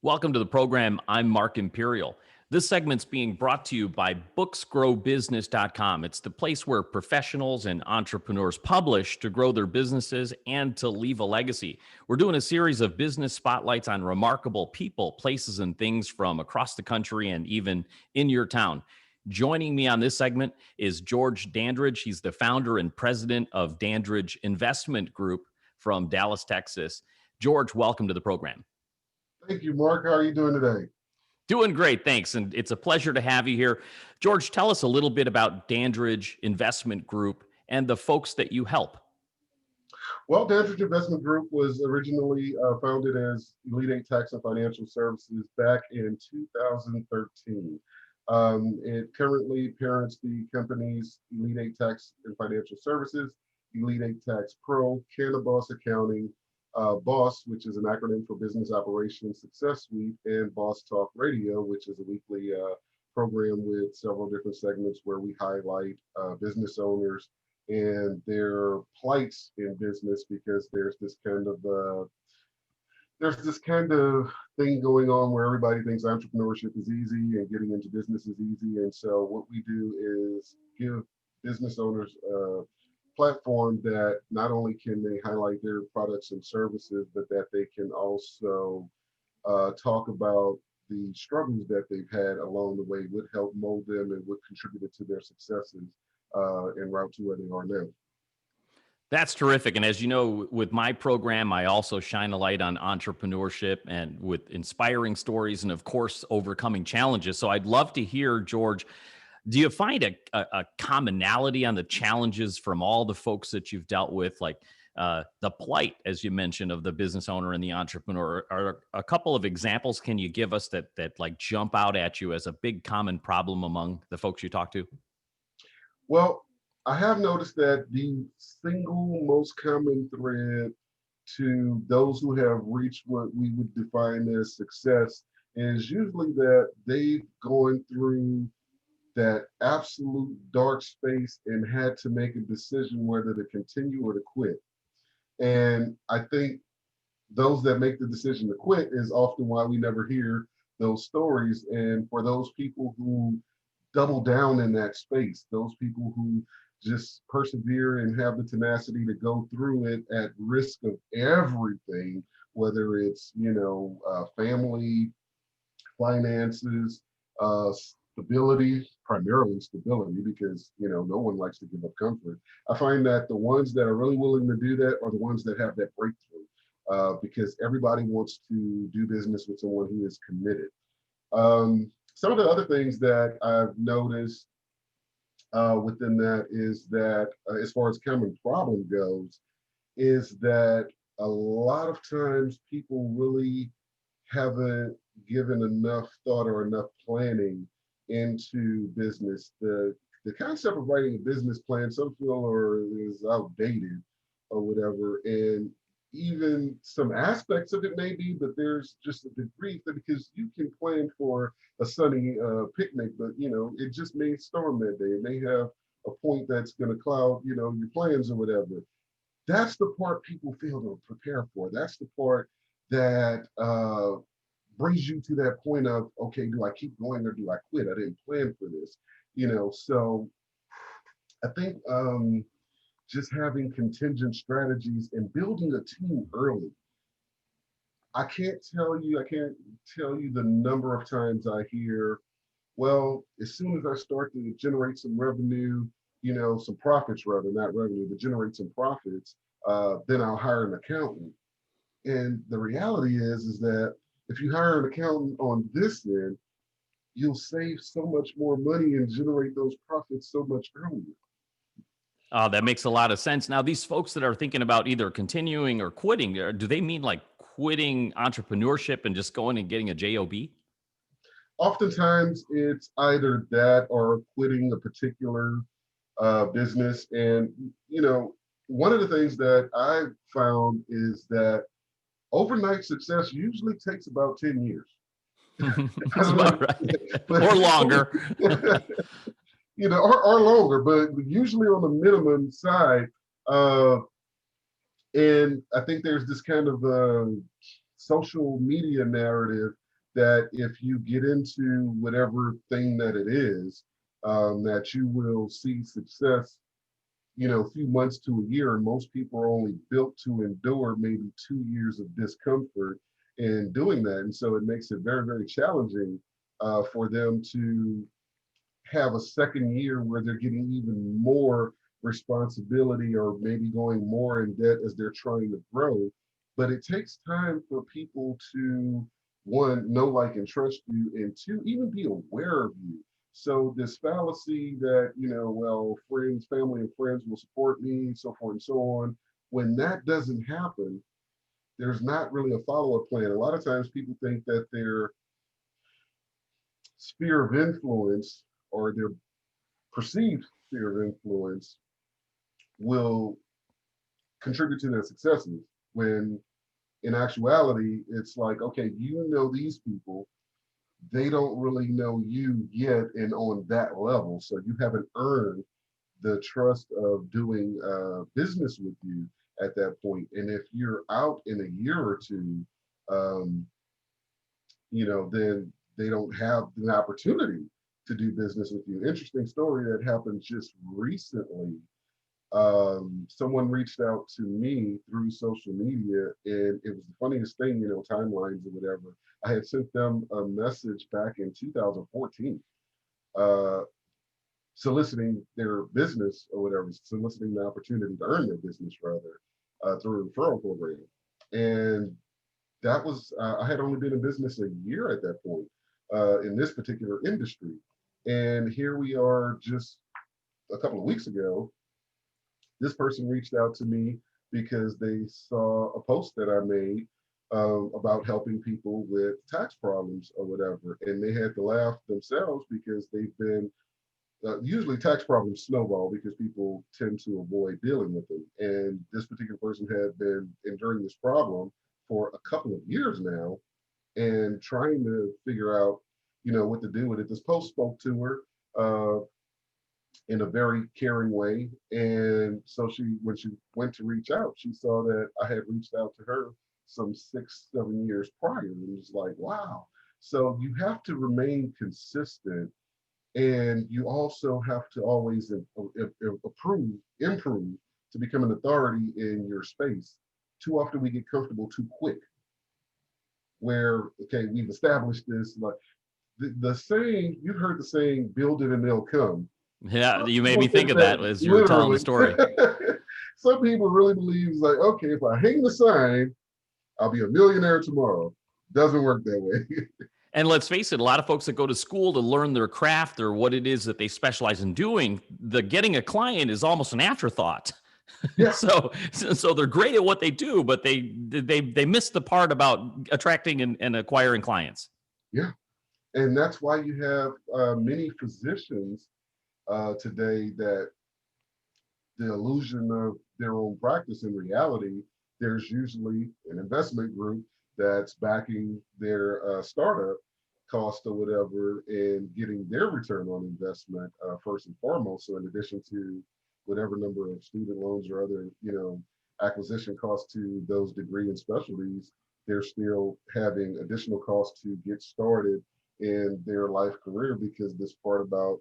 Welcome to the program. I'm Mark Imperial. This segment's being brought to you by booksgrowbusiness.com. It's the place where professionals and entrepreneurs publish to grow their businesses and to leave a legacy. We're doing a series of business spotlights on remarkable people, places, and things from across the country and even in your town. Joining me on this segment is George Dandridge. He's the founder and president of Dandridge Investment Group from Dallas, Texas. George, welcome to the program. Thank you, Mark. How are you doing today? Doing great, thanks. And it's a pleasure to have you here. George, tell us a little bit about Dandridge Investment Group and the folks that you help. Well, Dandridge Investment Group was originally founded as Elite 8 Tax and Financial Services back in 2013. It currently parents the companies Elite 8 Tax and Financial Services, Elite 8 Tax Pro, Boss Accounting, BOSS, which is an acronym for Business Operations Success Suite, and Boss Talk Radio, which is a weekly program with several different segments where we highlight business owners and their plights in business, because there's this kind of thing going on where everybody thinks entrepreneurship is easy and getting into business is easy. And so what we do is give business owners platform that not only can they highlight their products and services, but that they can also talk about the struggles that they've had along the way, what helped mold them and what contributed to their successes en route to where they are now. That's terrific. And as you know, with my program, I also shine a light on entrepreneurship and with inspiring stories and, of course, overcoming challenges. So I'd love to hear, George, do you find a commonality on the challenges from all the folks that you've dealt with, like the plight, as you mentioned, of the business owner and the entrepreneur? Are a couple of examples can you give us that like jump out at you as a big common problem among the folks you talk to? Well, I have noticed that the single most common thread to those who have reached what we would define as success is usually that they've gone through that absolute dark space and had to make a decision whether to continue or to quit. And I think those that make the decision to quit is often why we never hear those stories. And for those people who double down in that space, those people who just persevere and have the tenacity to go through it at risk of everything, whether it's, family, finances, stability, primarily stability, because no one likes to give up comfort. I find that the ones that are really willing to do that are the ones that have that breakthrough, because everybody wants to do business with someone who is committed. Some of the other things that I've noticed within that is that, as far as common problem goes, is that a lot of times people really haven't given enough thought or enough planning into business. The concept of writing a business plan, some feel is outdated or whatever, and even some aspects of it may be, but there's just a degree that, because you can plan for a sunny picnic, but it just may storm that day. It may have a point that's going to cloud your plans or whatever. That's the part people fail to prepare for. That's the part that brings you to that point of, okay, do I keep going or do I quit? I didn't plan for this, so I think just having contingent strategies and building a team early. I can't tell you the number of times I hear, well, as soon as I start to generate some revenue, some profits rather, not revenue, but generate some profits, then I'll hire an accountant. And the reality is that if you hire an accountant on this end, you'll save so much more money and generate those profits so much earlier. That makes a lot of sense. Now, these folks that are thinking about either continuing or quitting, do they mean like quitting entrepreneurship and just going and getting a job? Oftentimes it's either that or quitting a particular business. And, one of the things that I've found is that overnight success usually takes about 10 years. That's about right. Or longer. Or longer, but usually on the minimum side. And I think there's this kind of social media narrative that if you get into whatever thing that it is, that you will see success, a few months to a year. And most people are only built to endure maybe 2 years of discomfort in doing that. And so it makes it very, very challenging for them to have a second year where they're getting even more responsibility or maybe going more in debt as they're trying to grow. But it takes time for people to, one, know, like, and trust you, and two, even be aware of you. So this fallacy that, well, friends, family and friends will support me, so forth and so on. When that doesn't happen, there's not really a follow-up plan. A lot of times people think that their sphere of influence or their perceived sphere of influence will contribute to their successes, when in actuality it's like, okay, these people, they don't really know you yet and on that level, so you haven't earned the trust of doing business with you at that point. And if you're out in a year or two, um, then they don't have the opportunity to do business with you. Interesting story that happened just recently. Someone reached out to me through social media, and it was the funniest thing, timelines or whatever. I had sent them a message back in 2014, uh, soliciting their business or whatever, soliciting the opportunity to earn their business rather, through a referral program. And that was, I had only been in business a year at that point, in this particular industry. And here we are just a couple of weeks ago, this person reached out to me because they saw a post that I made about helping people with tax problems or whatever. And they had to laugh themselves because they've been, usually tax problems snowball because people tend to avoid dealing with them. And this particular person had been enduring this problem for a couple of years now and trying to figure out, what to do with it. This post spoke to her in a very caring way. And so when she went to reach out, she saw that I had reached out to her some 6, 7 years prior. And it was like, wow. So you have to remain consistent, and you also have to always improve to become an authority in your space. Too often we get comfortable too quick, where, okay, we've established this. Like the saying, you've heard the saying, build it and they'll come. Yeah, Some you made people me think take of that that as you were telling the literally. story. Some people really believe it's like, okay, if I hang the sign, I'll be a millionaire tomorrow. Doesn't work that way. And let's face it, a lot of folks that go to school to learn their craft or what it is that they specialize in doing, the getting a client is almost an afterthought. Yeah, So they're great at what they do, but they miss the part about attracting and acquiring clients. yeah. And that's why you have many physicians today that the illusion of their own practice. In reality, there's usually an investment group that's backing their startup cost or whatever and getting their return on investment first and foremost. So in addition to whatever number of student loans or other, acquisition costs to those degree and specialties, they're still having additional costs to get started in their life career, because this part about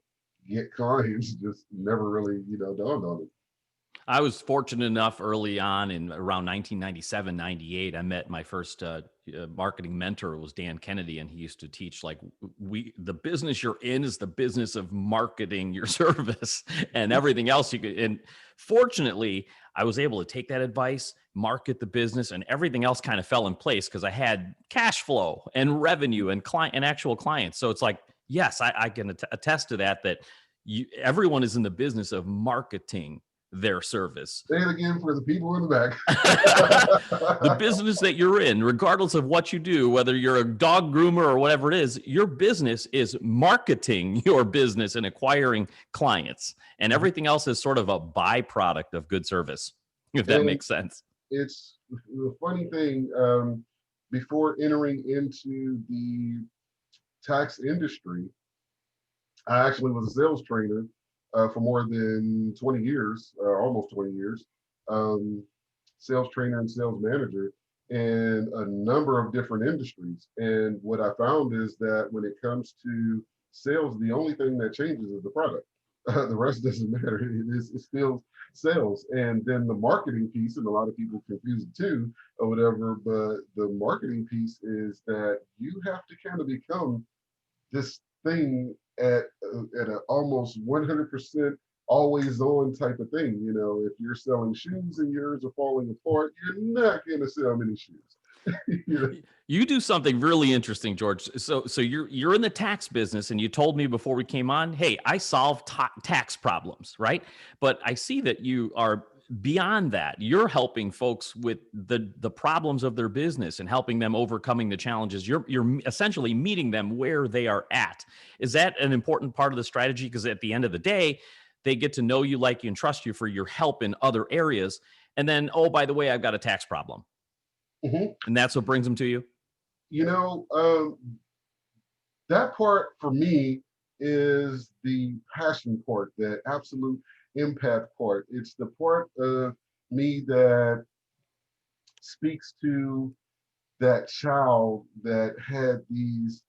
get clients just never really, dawned on it. I was fortunate enough early on in around 1997, 98. I met my first marketing mentor. It was Dan Kennedy, and he used to teach like the business you're in is the business of marketing your service, and everything else you could. And fortunately, I was able to take that advice, market the business, and everything else kind of fell in place because I had cash flow and revenue and client and actual clients. So it's like, yes, I can attest to that. Everyone is in the business of marketing their service. Say it again for the people in the back. The business that you're in, regardless of what you do, whether you're a dog groomer or whatever it is, your business is marketing your business and acquiring clients. And everything else is sort of a byproduct of good service, if that And makes sense. it's the funny thing, before entering into the tax industry, I actually was a sales trainer for more than 20 years, almost 20 years, sales trainer and sales manager. in a number of different industries. And what I found is that when it comes to sales, the only thing that changes is the product. The rest doesn't matter. It's still sales. And then the marketing piece, and a lot of people confuse it too, or whatever, but the marketing piece is that you have to kind of become this thing at an almost 100% always on type of thing. You know, if you're selling shoes and yours are falling apart, you're not going to sell many shoes. You know? You do something really interesting, George. So you're in the tax business, and you told me before we came on, hey, I solve tax problems, right? But I see that you are beyond that. You're helping folks with the problems of their business and helping them overcoming the challenges. You're essentially meeting them where they are at. Is that an important part of the strategy? Because at the end of the day, they get to know you, like you, and trust you for your help in other areas. And then, oh, by the way, I've got a tax problem. Mhm. And that's what brings them to you? You know, that part for me is the passion part, that absolute impact part. It's the part of me that speaks to that child that had these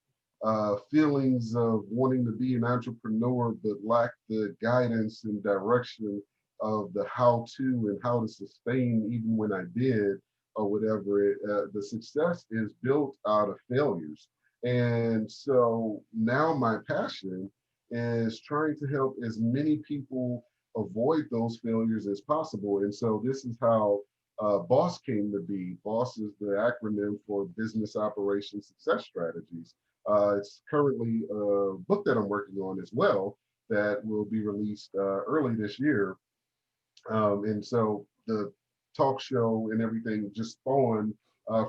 feelings of wanting to be an entrepreneur, but lacked the guidance and direction of the how to and how to sustain, even when I did, or whatever. The success is built out of failures. And so now my passion is trying to help as many people avoid those failures as possible. And so this is how BOSS came to be. BOSS is the acronym for Business Operations Success Strategies. It's currently a book that I'm working on as well that will be released early this year. And so the talk show and everything just spawned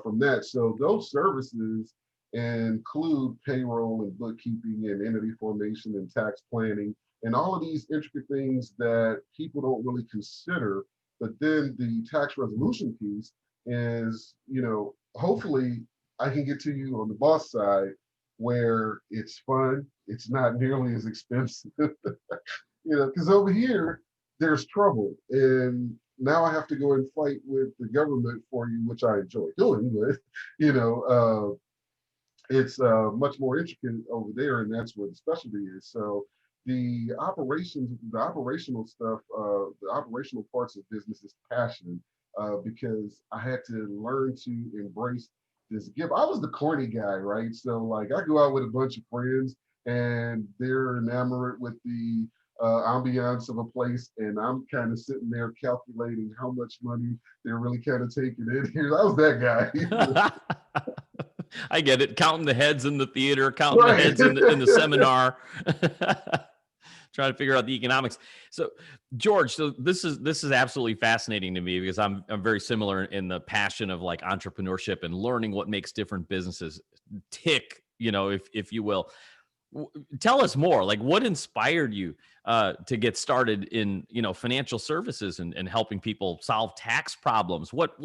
from that. So those services include payroll and bookkeeping and entity formation and tax planning and all of these intricate things that people don't really consider. But then the tax resolution piece is, you know, hopefully I can get to you on the boss side where it's fun, it's not nearly as expensive, you know, because over here there's trouble, and now I have to go and fight with the government for you, which I enjoy doing, but you know, it's much more intricate over there, and that's where the specialty is. So the operations, the operational stuff, the operational parts of business is passion, because I had to learn to embrace this gift. I was the corny guy, right? So like I go out with a bunch of friends and they're enamored with the ambiance of a place, and I'm kind of sitting there calculating how much money they're really kind of taking in here. I was that guy. I get it. Counting the heads in the theater, counting the Right. heads in the seminar, trying to figure out the economics. So, George, so this is absolutely fascinating to me because I'm very similar in the passion of like entrepreneurship and learning what makes different businesses tick, you know, if you will. Tell us more. Like, what inspired you to get started in, you know, financial services and helping people solve tax problems? What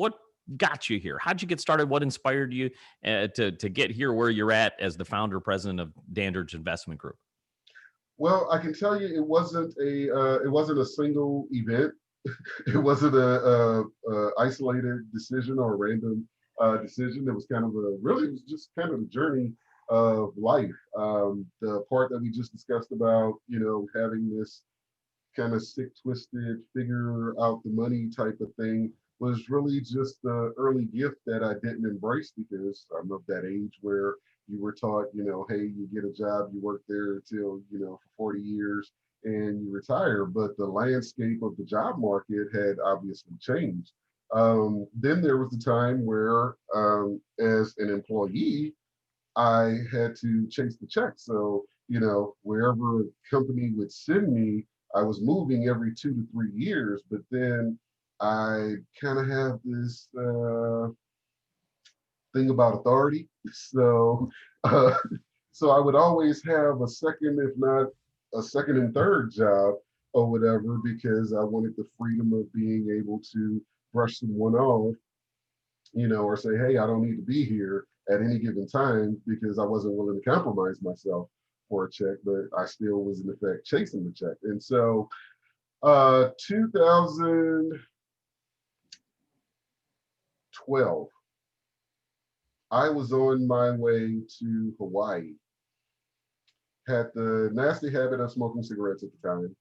got you here? How'd you get started? What inspired you to get here where you're at as the founder president of Dandridge Investment Group? Well, I can tell you it wasn't a single event. It wasn't a isolated decision or a random decision. It was kind of a really, it was just kind of a journey of life. The part that we just discussed about, you know, having this kind of sick, twisted, figure out the money type of thing was really just the early gift that I didn't embrace, because I'm of that age where you were taught, you know, hey, you get a job, you work there till, you know, for 40 years and you retire. But the landscape of the job market had obviously changed. Then there was the time where, as an employee, I had to chase the check. So, you know, wherever a company would send me, I was moving every 2 to 3 years. But then I kind of have this thing about authority. So, uh, so I would always have a second, if not a second and third job or whatever, because I wanted the freedom of being able to brush someone off, you know, or say, hey, I don't need to be here at any given time, because I wasn't willing to compromise myself for a check, but I still was in effect chasing the check. And so 2012, I was on my way to Hawaii, had the nasty habit of smoking cigarettes at the time.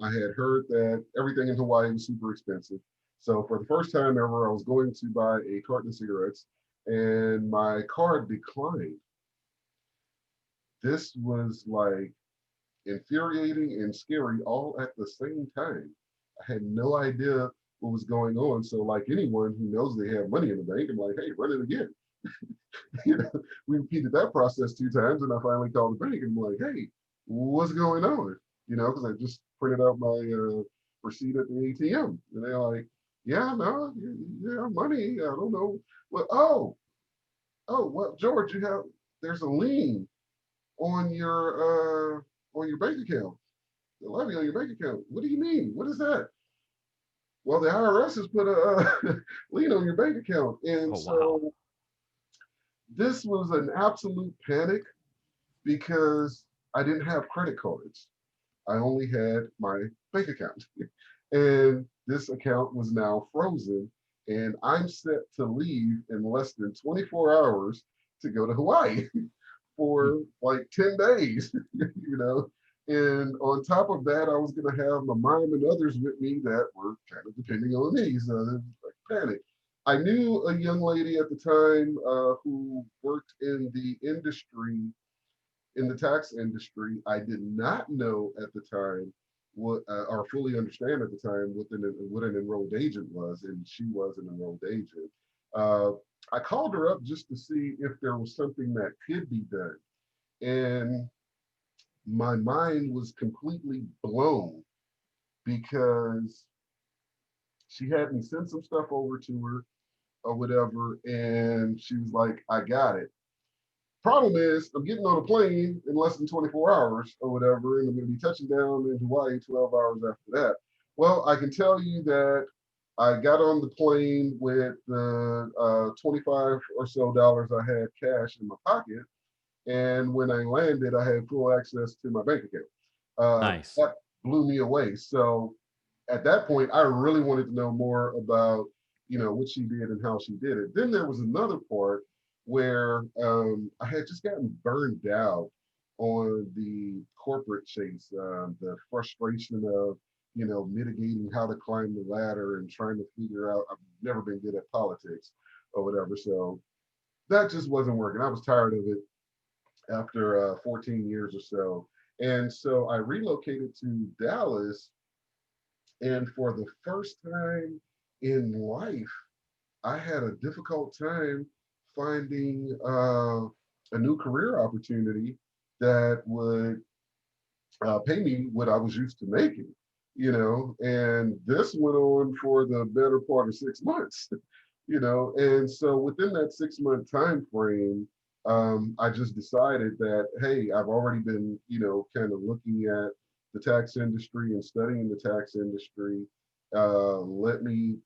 I had heard that everything in Hawaii was super expensive. So for the first time ever, I was going to buy a carton of cigarettes and my card declined. This was like infuriating and scary all at the same time. I had no idea what was going on. So like anyone who knows they have money in the bank, I'm like, hey, run it again. You know, we repeated that process 2 times, and I finally called the bank and I'm like, hey, what's going on? You know, because I just printed out my receipt at the ATM, and they're like, yeah, no, you have money. I don't know. Well, well, George, there's a lien on your bank account. The levy on your bank account. What do you mean? What is that? Well, the IRS has put a lien on your bank account, and Oh, wow. so this was an absolute panic because I didn't have credit cards. I only had my bank account. And this account was now frozen. And I'm set to leave in less than 24 hours to go to Hawaii Hmm. for like 10 days, you know. And on top of that, I was going to have my mom and others with me that were kind of depending on me. So it was like panic. I knew a young lady at the time who worked in the industry, in the tax industry. I did not know at the time what, or fully understand at the time what an enrolled agent was, and she was an enrolled agent. Uh, I called her up just to see if there was something that could be done, and my mind was completely blown because she had me send some stuff over to her or whatever, and she was like, "I got it." Problem is, I'm getting on a plane in less than 24 hours or whatever, and I'm going to be touching down in Hawaii 12 hours after that. Well, I can tell you that I got on the plane with the 25 or so dollars I had cash in my pocket. And when I landed, I had full access to my bank account. Nice. That blew me away. So at that point, I really wanted to know more about, what she did and how she did it. Then there was another part where I had just gotten burned out on the corporate chase, the frustration of, mitigating how to climb the ladder and trying to figure out. I've never been good at politics or whatever, so that just wasn't working. I was tired of it after 14 years or so, and so I relocated to Dallas, and for the first time in life, I had a difficult time finding a new career opportunity that would pay me what I was used to making, and this went on for the better part of 6 months, and so within that 6 month time frame, I just decided that, hey, I've already been, kind of looking at the tax industry and studying the tax industry. Let me,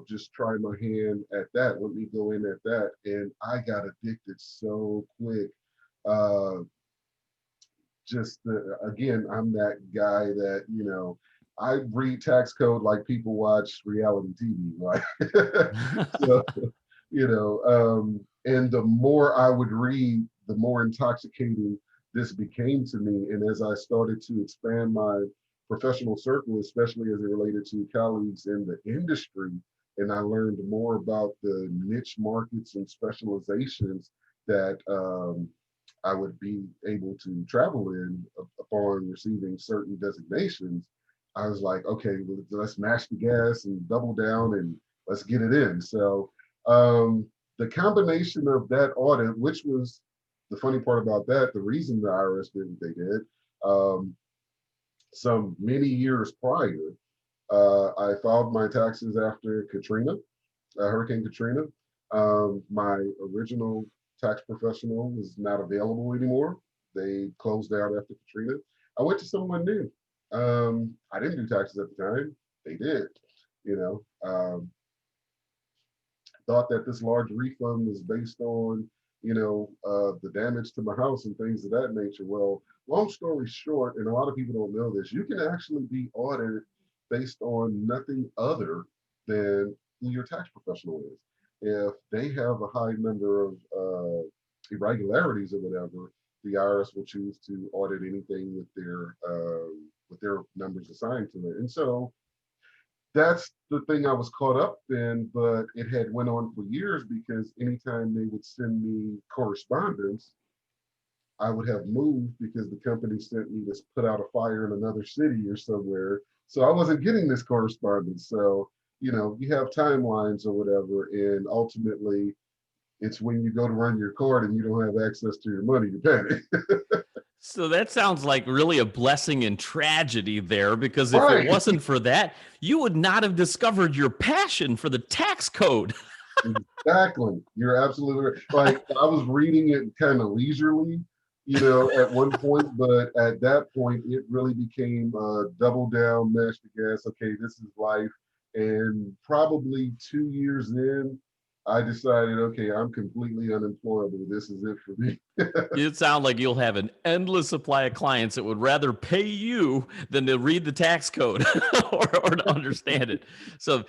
just try my hand at that. Let me go in at that. And I got addicted so quick. Uh, just again, I'm that guy that, I read tax code like people watch reality TV. Like, so, and the more I would read, the more intoxicating this became to me. And as I started to expand my professional circle, especially as it related to colleagues in the industry, and I learned more about the niche markets and specializations that I would be able to travel in upon receiving certain designations. I was like, okay, let's mash the gas and double down and let's get it in. So um, the combination of that audit, which was the funny part about that, the reason the IRS did what they did, um, some many years prior, I filed my taxes after Katrina, Hurricane Katrina. My original tax professional was not available anymore. They closed down after Katrina. I went to someone new. I didn't do taxes at the time. They did, you know. Thought that this large refund was based on, the damage to my house and things of that nature. Well, long story short, and a lot of people don't know this, you can actually be audited based on nothing other than who your tax professional is. if they have a high number of irregularities or whatever, the IRS will choose to audit anything with their numbers assigned to it. And so that's the thing I was caught up in, but it had went on for years because anytime they would send me correspondence, I would have moved because the company sent me to put out a fire in another city or somewhere. So I wasn't getting this correspondence. So, you have timelines or whatever, and ultimately it's when you go to run your card and you don't have access to your money, you panic. So that sounds like really a blessing and tragedy there, because if it Right. wasn't for that, you would not have discovered your passion for the tax code. Exactly. You're absolutely right. Like I was reading it kind of leisurely, at one point, but at that point, it really became double down, mash the gas. Okay, this is life. And probably 2 years in, I decided, okay, I'm completely unemployable. This is it for me. You sound like you'll have an endless supply of clients that would rather pay you than to read the tax code or to understand it. So,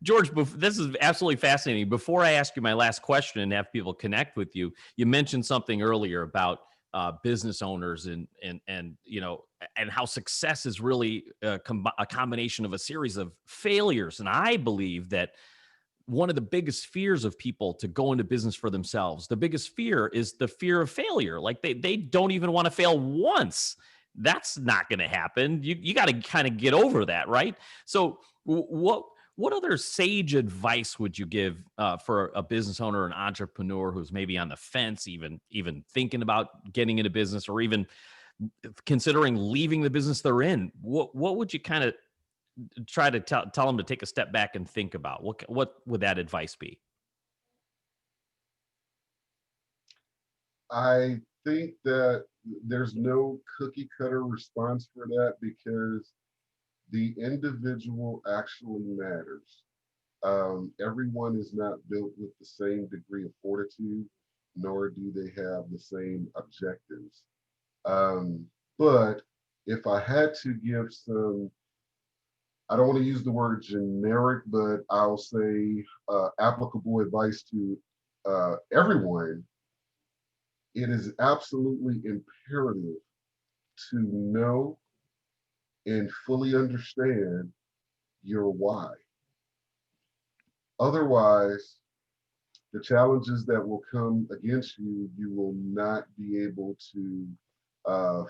George, this is absolutely fascinating. Before I ask you my last question and have people connect with you, you mentioned something earlier about business owners and and how success is really a combination of a series of failures. And I believe that one of the biggest fears of people to go into business for themselves, the biggest fear is the fear of failure. Like they don't even want to fail once. That's not going to happen. You got to kind of get over that, right? So what other sage advice would you give for a business owner, an entrepreneur who's maybe on the fence, even thinking about getting into business, or even considering leaving the business they're in? What would you kind of try to tell them to take a step back and think about? What would that advice be? I think that there's no cookie cutter response for that because the individual actually matters. Everyone is not built with the same degree of fortitude, nor do they have the same objectives. Um, but if I had to give some, I don't want to use the word generic, but I'll say applicable advice to everyone, it is absolutely imperative to know and fully understand your why. Otherwise, the challenges that will come against you, you will not be able to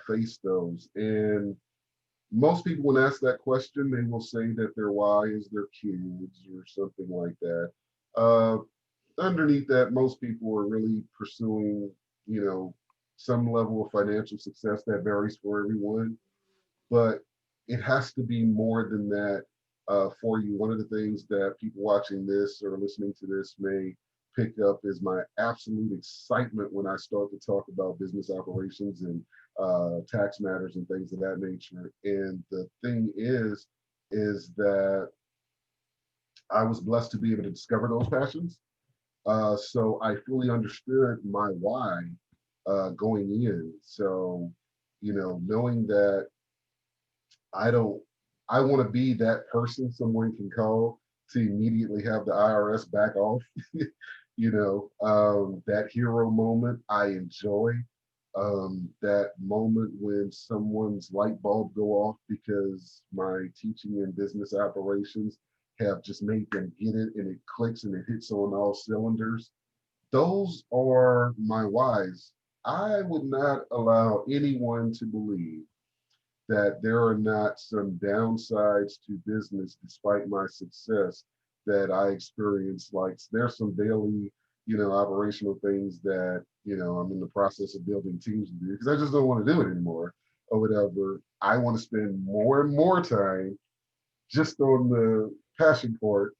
face those. And most people, when asked that question, they will say that their why is their kids or something like that. Uh, Underneath that, most people are really pursuing, you know, some level of financial success that varies for everyone, but it has to be more than that for you. One of the things that people watching this or listening to this may pick up is my absolute excitement when I start to talk about business operations and tax matters and things of that nature. And the thing is that I was blessed to be able to discover those passions. So I fully understood my why going in. So, knowing that I don't, I want to be that person someone can call to immediately have the IRS back off. That hero moment I enjoy. That moment when someone's light bulb go off because my teaching and business operations have just made them get it and it clicks and it hits on all cylinders. Those are my whys. I would not allow anyone to believe that there are not some downsides to business despite my success that I experience. Like there's some daily, operational things that, I'm in the process of building teams to do because I just don't want to do it anymore or whatever. I want to spend more and more time just on the passion part,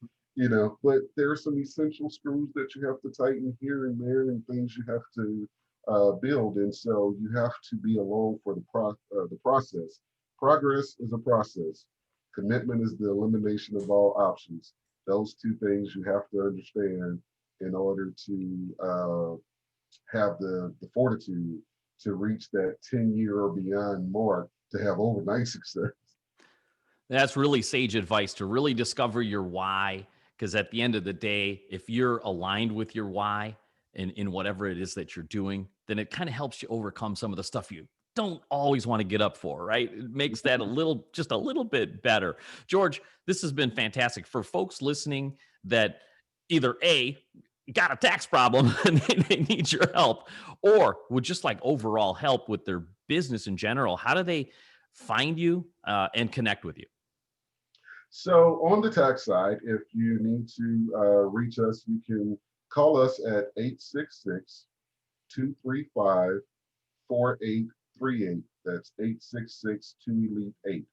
but there are some essential screws that you have to tighten here and there and things you have to build. And so you have to be along for the process. Progress is a process. Commitment is the elimination of all options. Those two things you have to understand in order to have the fortitude to reach that 10-year or beyond mark to have overnight success. That's really sage advice, to really discover your why, Because at the end of the day, if you're aligned with your why in whatever it is that you're doing, then it kind of helps you overcome some of the stuff you don't always want to get up for, right? It makes that just a little bit better. George, this has been fantastic for folks listening that either A, got a tax problem and they need your help, or would just like overall help with their business in general. How do they find you and connect with you? So on the tax side, if you need to reach us, you can call us at 866-235-4838. That's 866-2 Elite 8.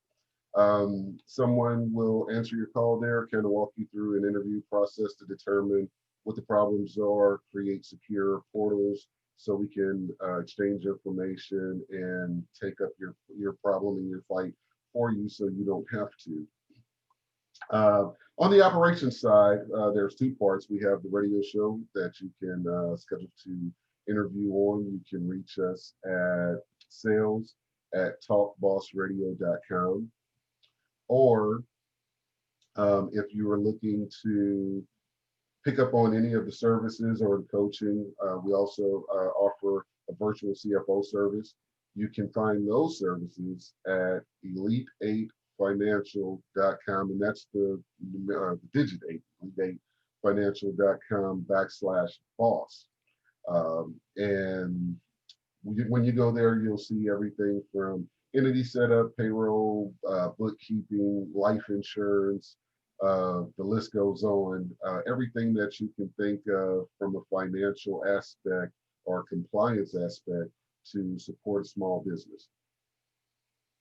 Someone will answer your call there, kind of walk you through an interview process to determine what the problems are, create secure portals so we can exchange information and take up your problem and your fight for you so you don't have to. On the operations side, there's two parts. We have the radio show that you can schedule to interview on. You can reach us at sales@talkbossradio.com. Or if you are looking to pick up on any of the services or the coaching, we also offer a virtual CFO service. You can find those services at elite8financial.com, and that's the digit 8, elite8financial.com/boss. And when you go there, you'll see everything from entity setup, payroll, bookkeeping, life insurance, the list goes on. Everything that you can think of from a financial aspect or compliance aspect to support a small business.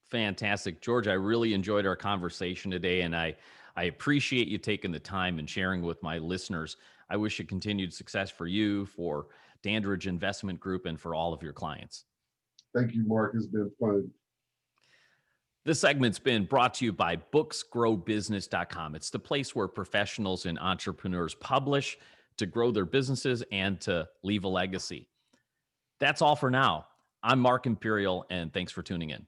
Fantastic. George, I really enjoyed our conversation today, and I appreciate you taking the time and sharing with my listeners. I wish you continued success for you, for Dandridge Investment Group, and for all of your clients. Thank you, Mark. It's been fun. This segment's been brought to you by booksgrowbusiness.com. It's the place where professionals and entrepreneurs publish to grow their businesses and to leave a legacy. That's all for now. I'm Mark Imperial, and thanks for tuning in.